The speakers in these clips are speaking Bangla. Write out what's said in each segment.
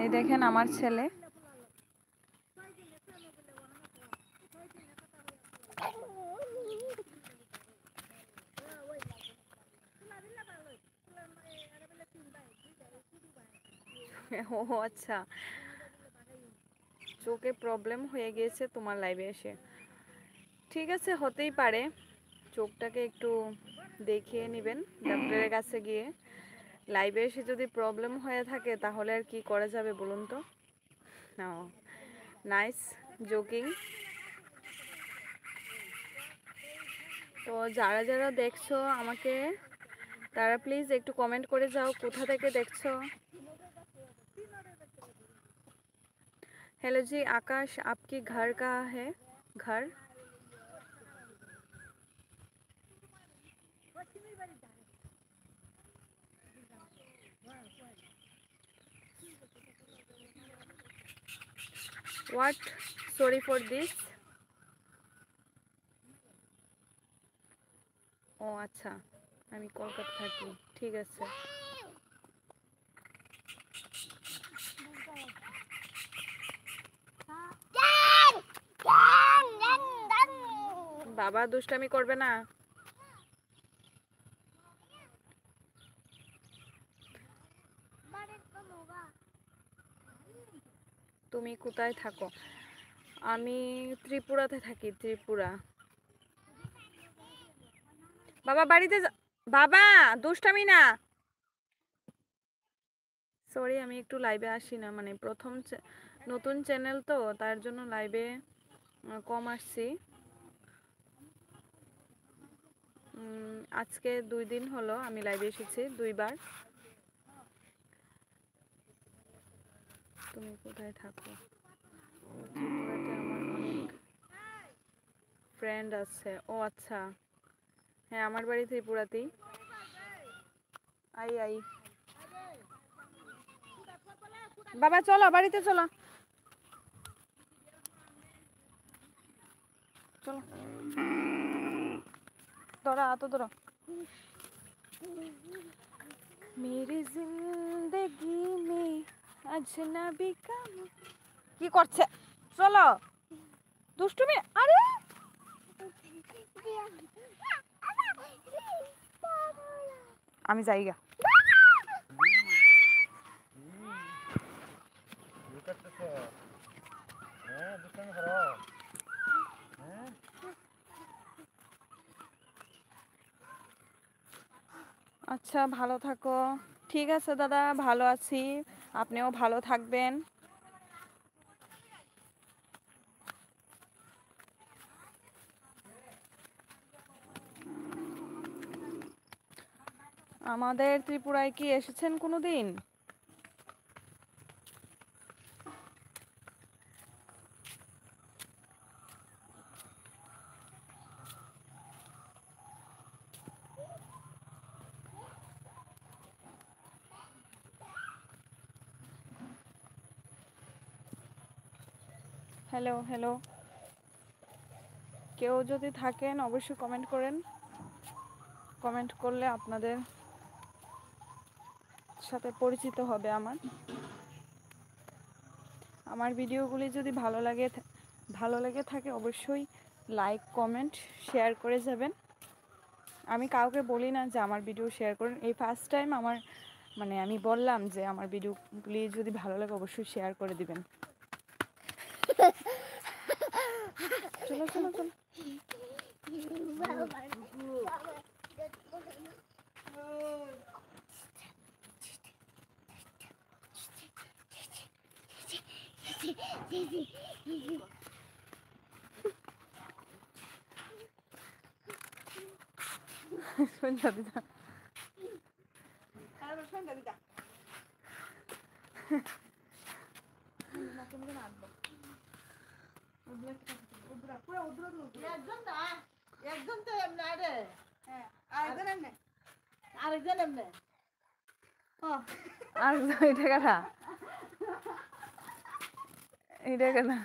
এই দেখেন আমার ছেলে ও আচ্ছা, চোখে প্রবলেম হয়ে গিয়েছে তোমার লাইভে এসে। ঠিক আছে, হতেই পারে, চোখটাকে একটু দেখিয়ে নেবেন ডাক্তারের কাছে গিয়ে। লাইভে এসে যদি প্রবলেম হয়ে থাকে তাহলে আর কি করা যাবে বলুন তো। Nice joking. তো যারা যারা দেখছো আমাকে, তারা প্লিজ একটু কমেন্ট করে যাও কোথা থেকে দেখছো। हेलो जी आकाश, आपकी घर कहाँ है? घर what? Sorry for this. ও আচ্ছা, আমি কলকাতা থাকি। ঠিক আছে। বাবা দুষ্টামি করবে না। তুমি কোথায় থাকো? আমি ত্রিপুরাতে থাকি, ত্রিপুরা। বাবা বাড়িতে বাবা দুষ্টামি না। সরি, আমি একটু লাইভে আসি না, মানে প্রথম নতুন চ্যানেল তো, তার জন্য লাইভে কম আসছি। আজকে 2 দিন হলো আমি লাইভে এসেছি 2 বার। তুমি কোথায় থাকো? ত্রিপুরাতে আমার অনেক ফ্রেন্ড আছে। ও আচ্ছা, হ্যাঁ আমার বাড়ি ত্রিপুরাতেই। আই আই বাবা চলো বাড়িতে চলো, চলো ধরো তো ধরো। मेरी जिंदगी में अजनबी का কি করছে? চলো দুষ্টুমি। আরে আমি যাইগা। আচ্ছা ভালো থাকো। ঠিক আছে দাদা, ভালো আছি, আপনিও ভালো থাকবেন। আমাদের ত্রিপুরায় কি এসেছেন কোনোদিন? হ্যালো হ্যালো, কেউ যদি থাকেন অবশ্যই কমেন্ট করেন। কমেন্ট করলে আপনাদের সাথে পরিচিত হবে আমার ভিডিওগুলি যদি ভালো লেগে থাকে অবশ্যই লাইক কমেন্ট শেয়ার করে যাবেন। আমি কাউকে বলি না যে আমার ভিডিও শেয়ার করুন, এই ফার্স্ট টাইম আমার মানে আমি বললাম যে আমার ভিডিওগুলি যদি ভালো লাগে অবশ্যই শেয়ার করে দিবেন। চলো চলো চলো। সন্ধ্যা দিদা সন্ধ্যা দিদা একজন তো এমনি আরে আরেকজন এমনি আরেকজন এমনি আরেকজন এটা কাটা এটা কাটা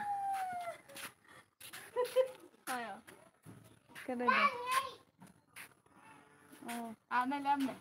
কেটে ও আর নাইলে এমনি